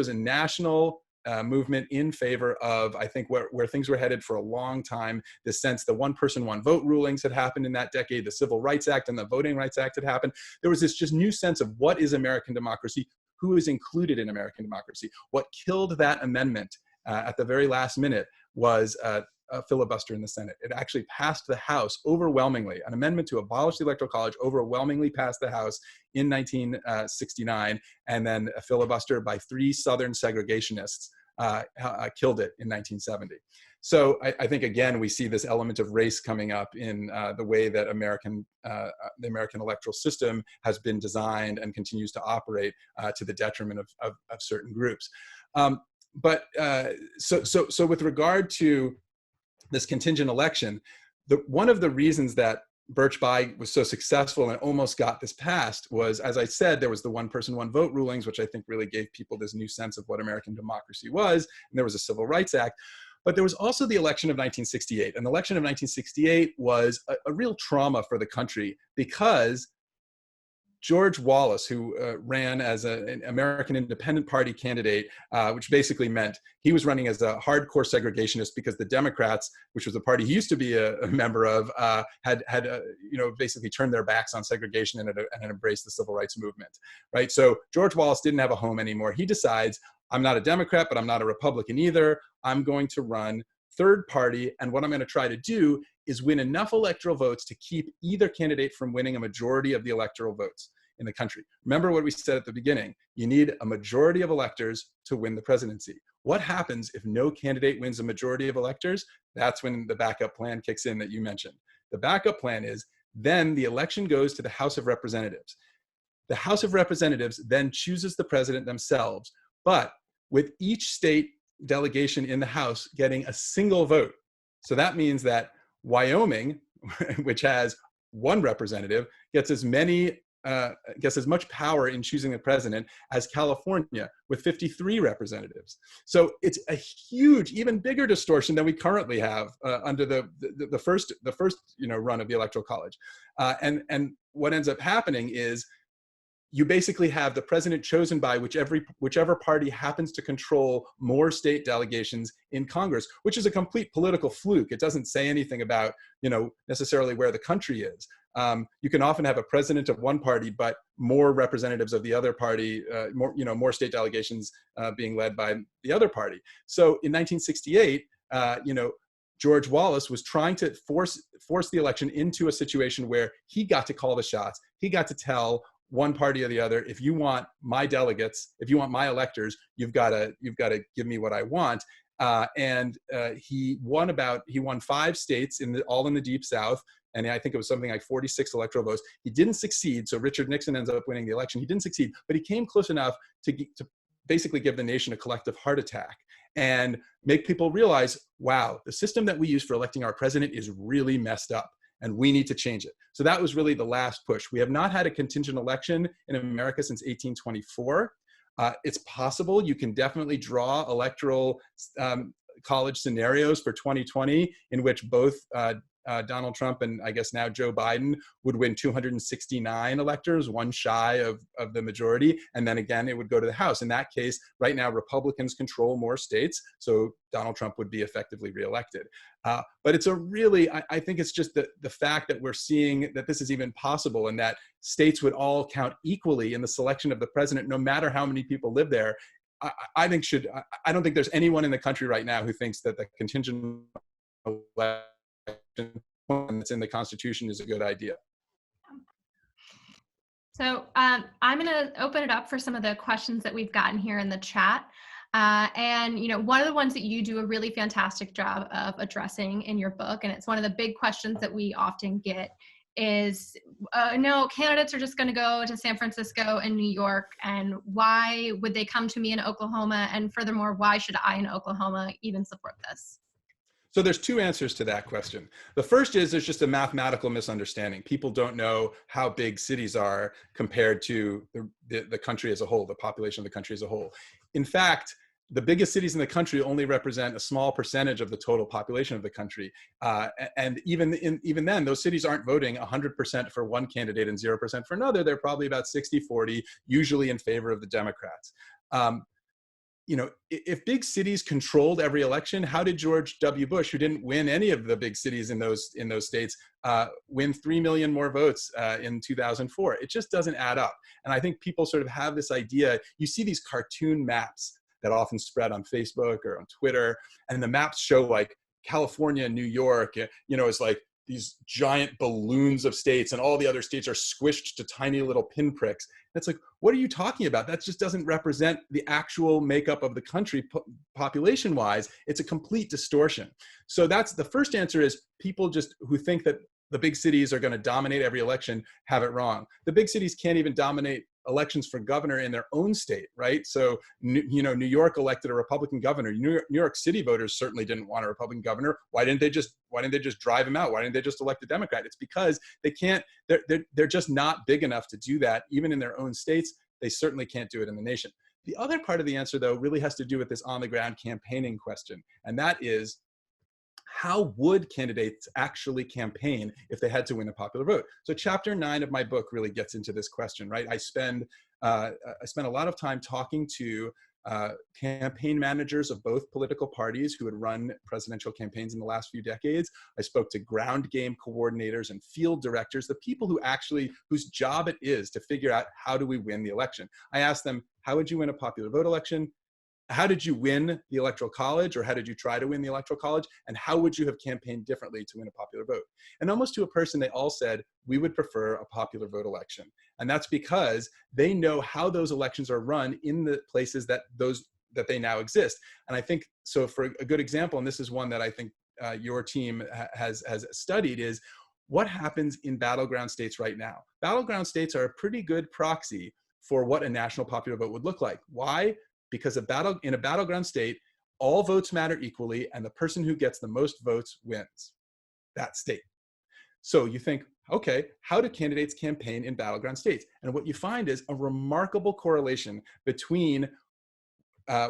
a national movement in favor of, I think, where things were headed for a long time. The sense the one person, one vote rulings had happened in that decade. The Civil Rights Act and the Voting Rights Act had happened. There was this just new sense of what is American democracy, who is included in American democracy. What killed that amendment at the very last minute was a filibuster in the Senate. It actually passed the House overwhelmingly. An amendment to abolish the Electoral College overwhelmingly passed the House in 1969, and then a filibuster by 3 Southern segregationists killed it in 1970. So I think, again, we see this element of race coming up in the way that the American electoral system has been designed and continues to operate to the detriment of certain groups. So with regard to this contingent election, one of the reasons that Birch Bayh was so successful and almost got this passed was, as I said, there was the one person, one vote rulings, which I think really gave people this new sense of what American democracy was. And there was a Civil Rights Act. But there was also the election of 1968. And the election of 1968 was a real trauma for the country because George Wallace, who ran as an American Independent Party candidate, which basically meant he was running as a hardcore segregationist because the Democrats, which was the party he used to be a member of, had basically turned their backs on segregation and had embraced the civil rights movement, right? So George Wallace didn't have a home anymore. He decides, I'm not a Democrat, but I'm not a Republican either. I'm going to run third party, and what I'm going to try to do is win enough electoral votes to keep either candidate from winning a majority of the electoral votes in the country. Remember what we said at the beginning, you need a majority of electors to win the presidency. What happens if no candidate wins a majority of electors? That's when the backup plan kicks in that you mentioned. The backup plan is then the election goes to the House of Representatives. The House of Representatives then chooses the president themselves, but with each state delegation in the House getting a single vote. So that means that Wyoming, which has one representative, gets as much power in choosing the president as California with 53 representatives. So it's a huge, even bigger distortion than we currently have under the first run of the Electoral College. And what ends up happening is you basically have the president chosen by whichever party happens to control more state delegations in Congress, which is a complete political fluke. It doesn't say anything about, necessarily where the country is. You can often have a president of one party, but more representatives of the other party, more state delegations being led by the other party. So in 1968, George Wallace was trying to force the election into a situation where he got to call the shots. He got to tell one party or the other, if you want my delegates, if you want my electors, you've got to give me what I want. He won 5 states all in the Deep South. And I think it was something like 46 electoral votes. He didn't succeed. So Richard Nixon ends up winning the election. He didn't succeed, but he came close enough to basically give the nation a collective heart attack. and make people realize, wow, the system that we use for electing our president is really messed up, and we need to change it. So that was really the last push. We have not had a contingent election in America since 1824. It's possible. You can definitely draw electoral college scenarios for 2020 in which both Donald Trump and I guess now Joe Biden would win 269 electors, one shy of the majority. And then again, it would go to the House. In that case, right now, Republicans control more states. So Donald Trump would be effectively reelected. But it's a really, I think it's just the fact that we're seeing that this is even possible and that states would all count equally in the selection of the president, no matter how many people live there. I don't think there's anyone in the country right now who thinks that the contingent election that's in the Constitution is a good idea. So I'm going to open it up for some of the questions that we've gotten here in the chat. And, you know, one of the ones that you do a really fantastic job of addressing in your book, and it's one of the big questions that we often get, is no, candidates are just going to go to San Francisco and New York, and why would they come to me in Oklahoma? And furthermore, why should I in Oklahoma even support this? So there's two answers to that question. The first is there's just a mathematical misunderstanding. People don't know how big cities are compared to the country as a whole, the population of the country as a whole. In fact, the biggest cities in the country only represent a small percentage of the total population of the country. And even then, those cities aren't voting 100% for one candidate and 0% for another. They're probably about 60-40, usually in favor of the Democrats. You know, if big cities controlled every election, how did George W. Bush, who didn't win any of the big cities in those states, win 3 million more votes in 2004? It just doesn't add up. And I think people sort of have this idea. You see these cartoon maps that often spread on Facebook or on Twitter, and the maps show like California and New York, you know, it's like these giant balloons of states, and all the other states are squished to tiny little pinpricks. That's like, what are you talking about? That just doesn't represent the actual makeup of the country population-wise. It's a complete distortion. So that's the first answer, is people just who think that the big cities are going to dominate every election have it wrong. The big cities can't even dominate elections for governor in their own state, right? So, you know, New York elected a Republican governor. New York City voters certainly didn't want a Republican governor. Why didn't they just drive him out? Why didn't they just elect a Democrat? It's because they can't. They're just not big enough to do that, even in their own states. They certainly can't do it in the nation. The other part of the answer, though, really has to do with this on-the-ground campaigning question, and that is, how would candidates actually campaign if they had to win a popular vote? So chapter 9 of my book really gets into this question, right? I spend a lot of time talking to campaign managers of both political parties who had run presidential campaigns in the last few decades. I spoke to ground game coordinators and field directors, the people whose job it is to figure out how do we win the election. I asked them, how would you win a popular vote election? How did you win the Electoral College, or how did you try to win the Electoral College? And how would you have campaigned differently to win a popular vote? And almost to a person, they all said, we would prefer a popular vote election. And that's because they know how those elections are run in the places that they now exist. And I think, so for a good example, and this is one that I think your team has studied, is what happens in battleground states right now. Battleground states are a pretty good proxy for what a national popular vote would look like. Why? Because in a battleground state, all votes matter equally, and the person who gets the most votes wins that state. So you think, okay, how do candidates campaign in battleground states? And what you find is a remarkable correlation between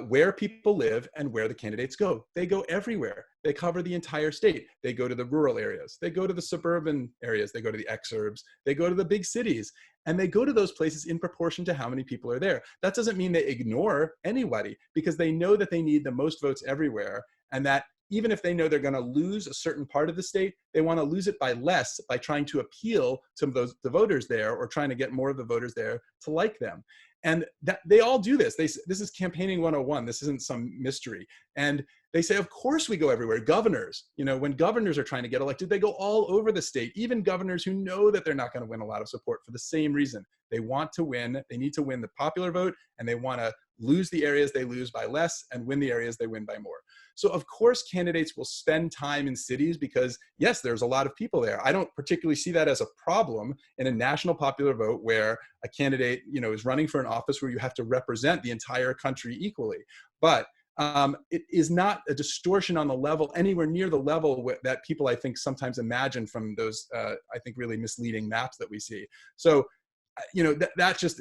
where people live and where the candidates go. They go everywhere. They cover the entire state. They go to the rural areas. They go to the suburban areas. They go to the exurbs. They go to the big cities. And they go to those places in proportion to how many people are there. That doesn't mean they ignore anybody, because they know that they need the most votes everywhere, and that even if they know they're going to lose a certain part of the state, they want to lose it by less by trying to appeal to the voters there, or trying to get more of the voters there to like them. And that they all do this. This is campaigning 101. This isn't some mystery. And they say, of course we go everywhere. Governors, you know, when governors are trying to get elected, they go all over the state, even governors who know that they're not going to win a lot of support for the same reason. They want to win. They need to win the popular vote, and they want to lose the areas they lose by less and win the areas they win by more. So of course, candidates will spend time in cities because, yes, there's a lot of people there. I don't particularly see that as a problem in a national popular vote where a candidate, you know, is running for an office where you have to represent the entire country equally. But it is not a distortion on the level, anywhere near the level that people, I think, sometimes imagine from those, I think, really misleading maps that we see. So, that's just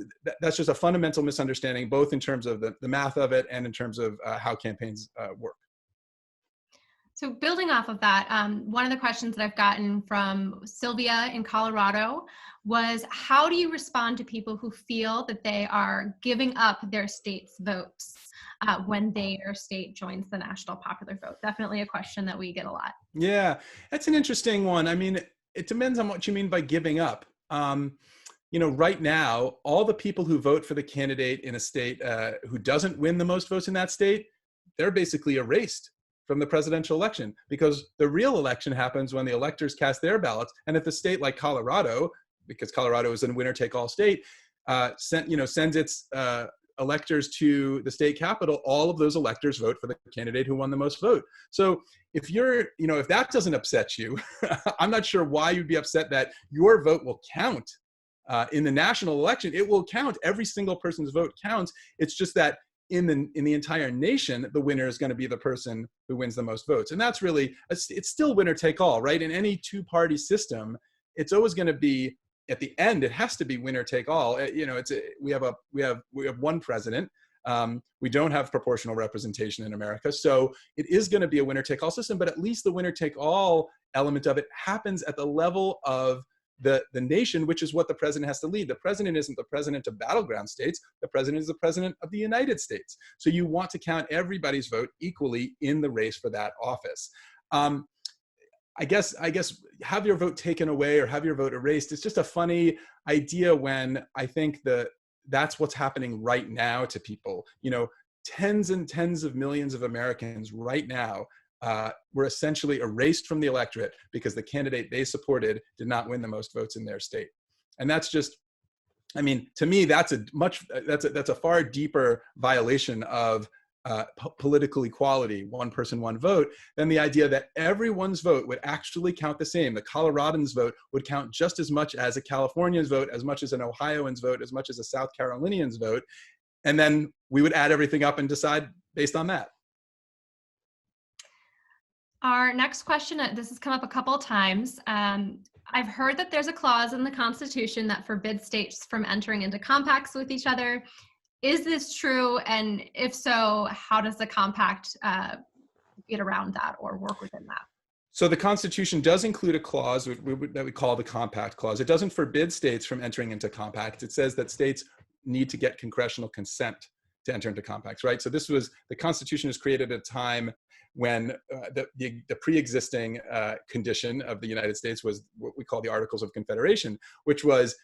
a fundamental misunderstanding, both in terms of the math of it and in terms of how campaigns work. So building off of that, one of the questions that I've gotten from Sylvia in Colorado was, how do you respond to people who feel that they are giving up their state's votes when their state joins the national popular vote? Definitely a question that we get a lot. Yeah, that's an interesting one. I mean, it depends on what you mean by giving up. Right now, all the people who vote for the candidate in a state who doesn't win the most votes in that state, they're basically erased from the presidential election, because the real election happens when the electors cast their ballots. And if a state like Colorado, because Colorado is a winner-take-all state, sends its electors to the state capitol, all of those electors vote for the candidate who won the most vote. So if if that doesn't upset you, I'm not sure why you'd be upset that your vote will count in the national election. It will count. Every single person's vote counts. It's just that in the entire nation, the winner is going to be the person who wins the most votes. And that's really, it's still winner take all, right? In any two-party system, it's always going to be, at the end, it has to be winner take all. We have one president. We don't have proportional representation in America. So it is going to be a winner take all system, but at least the winner take all element of it happens at the level of the nation, which is what the president has to lead. The president isn't the president of battleground states. The president is the president of the United States. So you want to count everybody's vote equally in the race for that office. I guess have your vote taken away or have your vote erased. It's just a funny idea when I think that's what's happening right now to people. Tens and tens of millions of Americans right now were essentially erased from the electorate because the candidate they supported did not win the most votes in their state. And that's just, I mean, to me, that's a far deeper violation of political equality, one person, one vote, than the idea that everyone's vote would actually count the same. The Coloradans' vote would count just as much as a Californian's vote, as much as an Ohioan's vote, as much as a South Carolinian's vote. And then we would add everything up and decide based on that. Our next question, this has come up a couple of times. I've heard that there's a clause in the Constitution that forbids states from entering into compacts with each other. Is this true? And if so, how does the compact get around that or work within that? So the Constitution does include a clause that we call the compact clause. It doesn't forbid states from entering into compacts. It says that states need to get congressional consent to enter into compacts, right? So the Constitution was created at a time when the pre-existing condition of the United States was what we call the Articles of Confederation, which was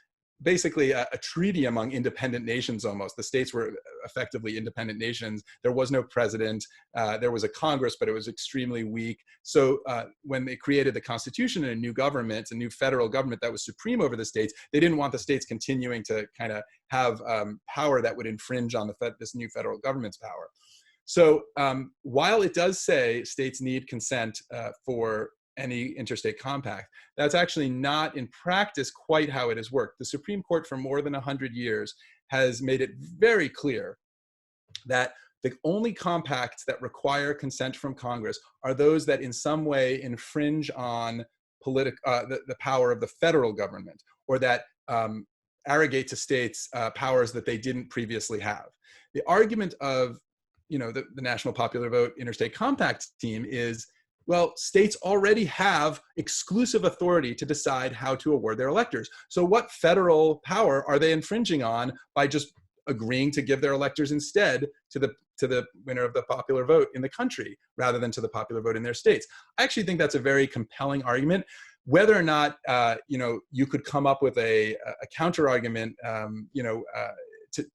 basically a treaty among independent nations almost. The states were effectively independent nations. There was no president. There was a Congress, but it was extremely weak. So when they created the Constitution and a new government, a new federal government that was supreme over the states, they didn't want the states continuing to kind of have power that would infringe on this new federal government's power. So while it does say states need consent for any interstate compact, that's actually not in practice quite how it has worked. The Supreme Court for more than 100 years has made it very clear that the only compacts that require consent from Congress are those that in some way infringe on the power of the federal government, or that arrogate to states powers that they didn't previously have. The argument of the National Popular Vote Interstate Compact team is, well, states already have exclusive authority to decide how to award their electors. So what federal power are they infringing on by just agreeing to give their electors instead to the winner of the popular vote in the country, rather than to the popular vote in their states? I actually think that's a very compelling argument. Whether or not you could come up with a counter argument,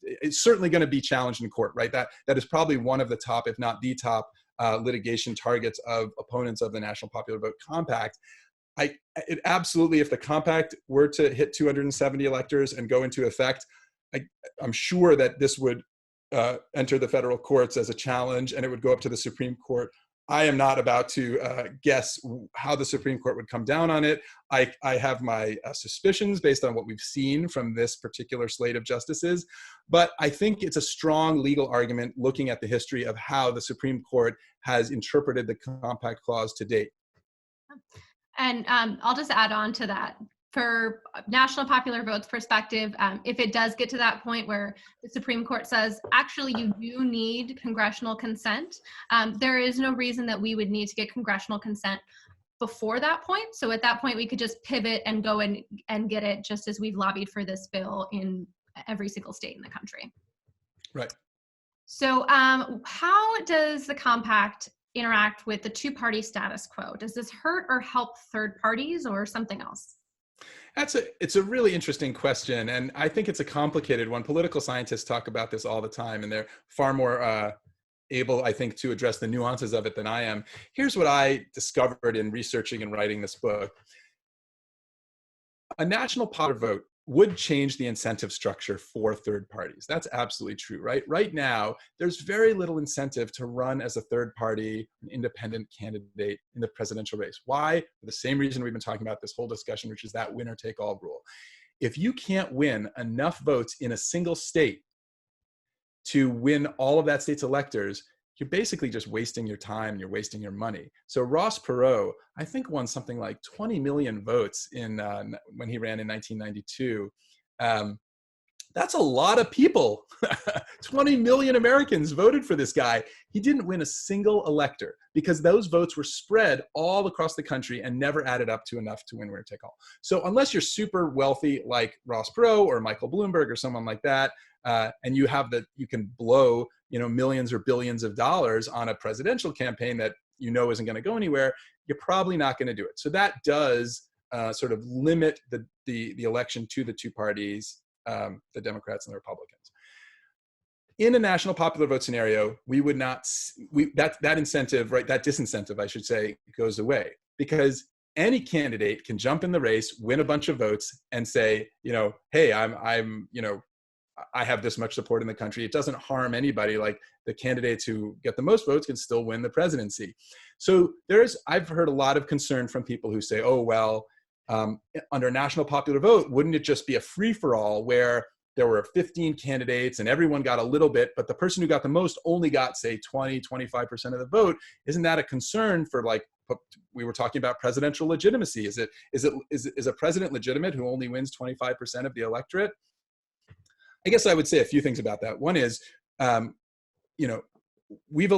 it's certainly going to be challenged in court, right? That is probably one of the top, if not the top, litigation targets of opponents of the National Popular Vote Compact. It absolutely, if the compact were to hit 270 electors and go into effect, I'm sure that this would enter the federal courts as a challenge, and it would go up to the Supreme Court I am not about to guess how the Supreme Court would come down on it. I have my suspicions based on what we've seen from this particular slate of justices, but I think it's a strong legal argument looking at the history of how the Supreme Court has interpreted the Compact Clause to date. And I'll just add on to that. For national popular votes perspective, if it does get to that point where the Supreme Court says, actually, you do need congressional consent, there is no reason that we would need to get congressional consent before that point. So at that point, we could just pivot and go and get it, just as we've lobbied for this bill in every single state in the country. Right. So how does the compact interact with the two-party status quo? Does this hurt or help third parties or something else? It's a really interesting question, and I think it's a complicated one. Political scientists talk about this all the time, and they're far more able, I think, to address the nuances of it than I am. Here's what I discovered in researching and writing this book. A national popular vote would change the incentive structure for third parties. That's absolutely true, right? Right now, there's very little incentive to run as a third party, an independent candidate in the presidential race. Why? For the same reason we've been talking about this whole discussion, which is that winner-take-all rule. If you can't win enough votes in a single state to win all of that state's electors, you're basically just wasting your time, you're wasting your money. So Ross Perot, I think, won something like 20 million votes in when he ran in 1992. That's a lot of people. 20 million Americans voted for this guy. He didn't win a single elector because those votes were spread all across the country and never added up to enough to win winner take all. So unless you're super wealthy like Ross Perot or Michael Bloomberg or someone like that, and you can blow millions or billions of dollars on a presidential campaign that isn't going to go anywhere, you're probably not going to do it. So that does sort of limit the election to the two parties, the Democrats and the Republicans. In a national popular vote scenario, we would not, that incentive, right, that disincentive, I should say, goes away, because any candidate can jump in the race, win a bunch of votes, and say, hey, I have this much support in the country. It doesn't harm anybody. Like, the candidates who get the most votes can still win the presidency. So I've heard a lot of concern from people who say, oh, well, under national popular vote, wouldn't it just be a free-for-all where there were 15 candidates and everyone got a little bit, but the person who got the most only got, say, 20-25% of the vote? Isn't that a concern for, like, we were talking about presidential legitimacy? Is a president legitimate who only wins 25% of the electorate? I guess I would say a few things about that. One is, we've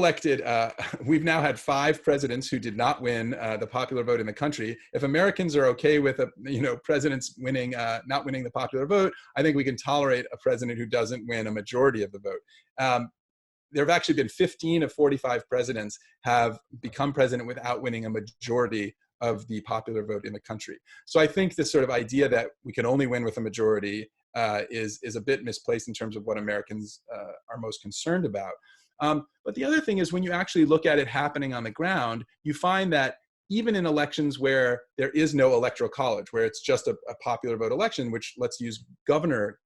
now had 5 presidents who did not win the popular vote in the country. If Americans are okay with presidents not winning the popular vote, I think we can tolerate a president who doesn't win a majority of the vote. There have actually been 15 of 45 presidents have become president without winning a majority of the popular vote in the country. So I think this sort of idea that we can only win with a majority is a bit misplaced in terms of what Americans are most concerned about. But the other thing is, when you actually look at it happening on the ground, you find that even in elections where there is no electoral college, where it's just a popular vote election, which, let's use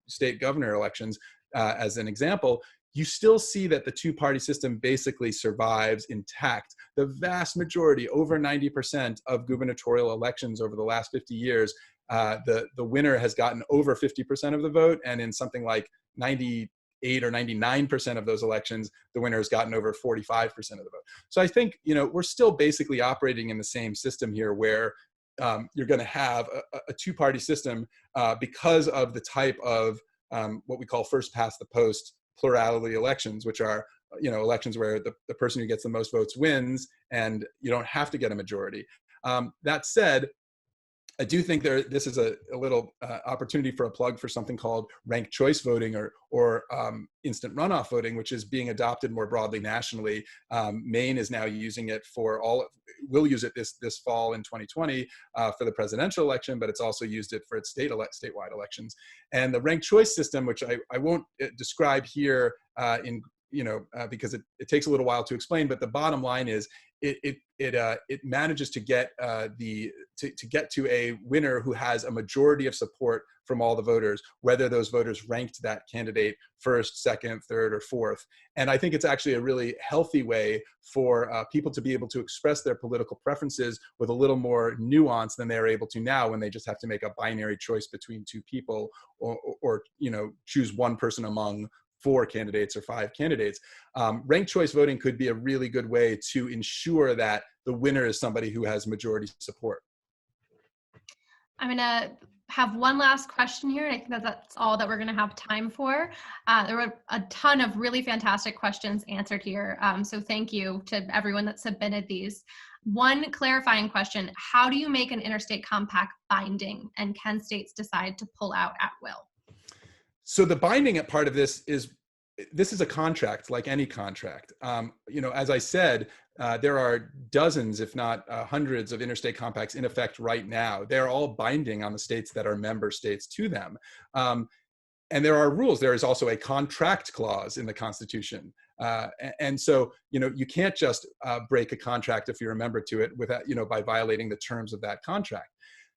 state governor elections as an example, you still see that the two-party system basically survives intact. The vast majority, over 90% of gubernatorial elections over the last 50 years, the winner has gotten over 50% of the vote, and in something like 98 or 99% of those elections, the winner has gotten over 45% of the vote. So I think we're still basically operating in the same system here, where you're going to have a two-party system because of the type of what we call first past the post plurality elections, which are elections where the person who gets the most votes wins, and you don't have to get a majority. That said, I do think this is a little opportunity for a plug for something called ranked choice voting or instant runoff voting, which is being adopted more broadly nationally. Maine is now using it will use it this fall in 2020 for the presidential election, but it's also used it for its statewide elections. And the ranked choice system, which I won't describe here because it takes a little while to explain, but the bottom line is, it manages to get to get to a winner who has a majority of support from all the voters, whether those voters ranked that candidate first, second, third, or fourth. And I think it's actually a really healthy way for people to be able to express their political preferences with a little more nuance than they're able to now, when they just have to make a binary choice between two people, or choose one person among 4 candidates or 5 candidates. Ranked choice voting could be a really good way to ensure that the winner is somebody who has majority support. I'm gonna have one last question here, and I think that that's all that we're gonna have time for. There were a ton of really fantastic questions answered here, so thank you to everyone that submitted these. One clarifying question: how do you make an interstate compact binding, and can states decide to pull out at will? So the binding part of this is a contract, like any contract. As I said, there are dozens, if not hundreds, of interstate compacts in effect right now. They're all binding on the states that are member states to them. And there are rules. There is also a contract clause in the Constitution. And so, you can't just break a contract if you're a member to it without, by violating the terms of that contract.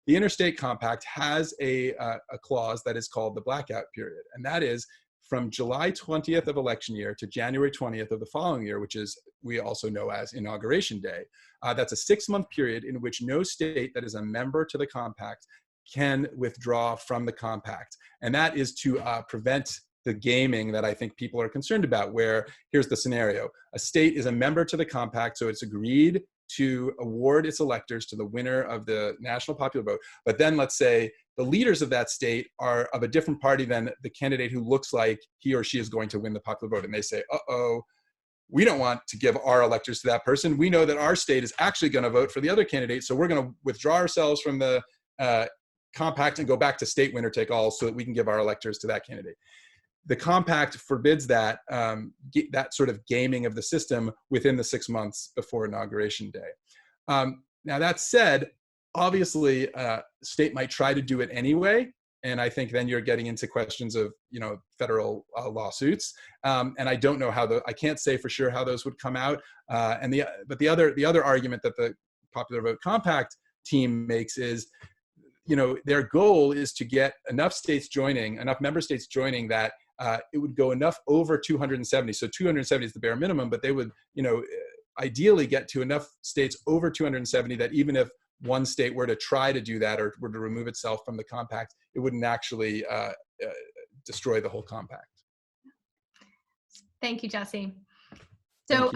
The Interstate Compact has a clause that is called the blackout period. And that is from July 20th of election year to January 20th of the following year, which is we also know as Inauguration Day. That's a 6-month period in which no state that is a member to the compact can withdraw from the compact. And that is to prevent the gaming that I think people are concerned about, where here's the scenario. A state is a member to the compact, so it's agreed to award its electors to the winner of the national popular vote. But then let's say the leaders of that state are of a different party than the candidate who looks like he or she is going to win the popular vote. And they say, uh-oh, we don't want to give our electors to that person. We know that our state is actually going to vote for the other candidate, so we're going to withdraw ourselves from the compact and go back to state winner take all so that we can give our electors to that candidate. The compact forbids that that sort of gaming of the system within the 6 months before Inauguration Day. Now that said, obviously, state might try to do it anyway, and I think then you're getting into questions of federal lawsuits. And I don't know how I can't say for sure how those would come out. But the other argument that the Popular Vote Compact team makes is, their goal is to get enough member states joining that it would go enough over 270. So 270 is the bare minimum, but they would, ideally get to enough states over 270 that even if one state were to try to do that or were to remove itself from the compact, it wouldn't actually destroy the whole compact. Thank you, Jesse. So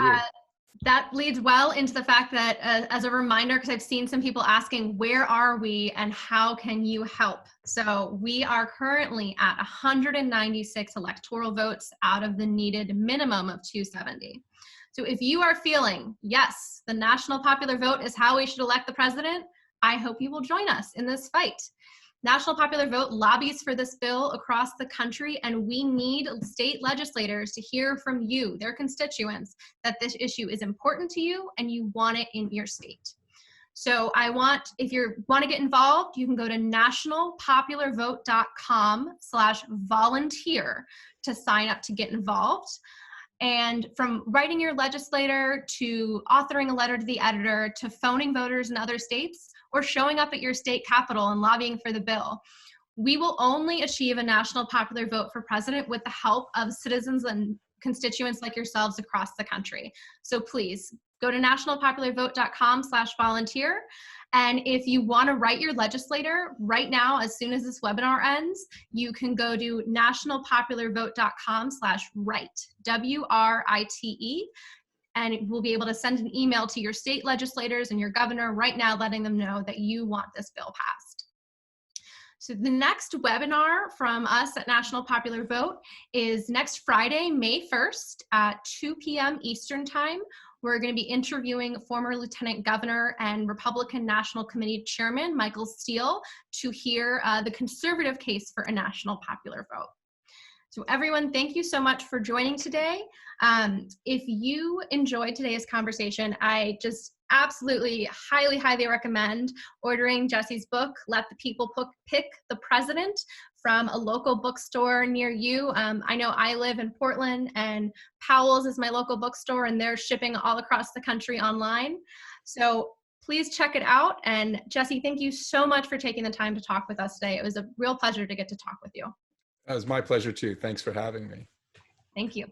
that leads well into the fact that as a reminder, because I've seen some people asking, where are we and how can you help? So we are currently at 196 electoral votes out of the needed minimum of 270. So if you are feeling, yes, the national popular vote is how we should elect the president, I hope you will join us in this fight. National Popular Vote lobbies for this bill across the country, and we need state legislators to hear from you, their constituents, that this issue is important to you and you want it in your state. So if you want to get involved, you can go to nationalpopularvote.com/volunteer to sign up to get involved. And from writing your legislator to authoring a letter to the editor to phoning voters in other states or showing up at your state capitol and lobbying for the bill, we will only achieve a national popular vote for president with the help of citizens and constituents like yourselves across the country. So please go to nationalpopularvote.com/volunteer. And if you want to write your legislator right now, as soon as this webinar ends, you can go to nationalpopularvote.com/write, WRITE, and we'll be able to send an email to your state legislators and your governor right now, letting them know that you want this bill passed. So the next webinar from us at National Popular Vote is next Friday, May 1st at 2 p.m. Eastern Time. We're going to be interviewing former Lieutenant Governor and Republican National Committee Chairman Michael Steele to hear the conservative case for a national popular vote. So everyone, thank you so much for joining today. If you enjoyed today's conversation, I just absolutely highly recommend ordering Jesse's book, Let the People Pick the President, from a local bookstore near you. I know I live in Portland, and Powell's is my local bookstore, and they're shipping all across the country online. So please check it out. And Jesse, thank you so much for taking the time to talk with us today. It was a real pleasure to get to talk with you. It was my pleasure too. Thanks for having me. Thank you.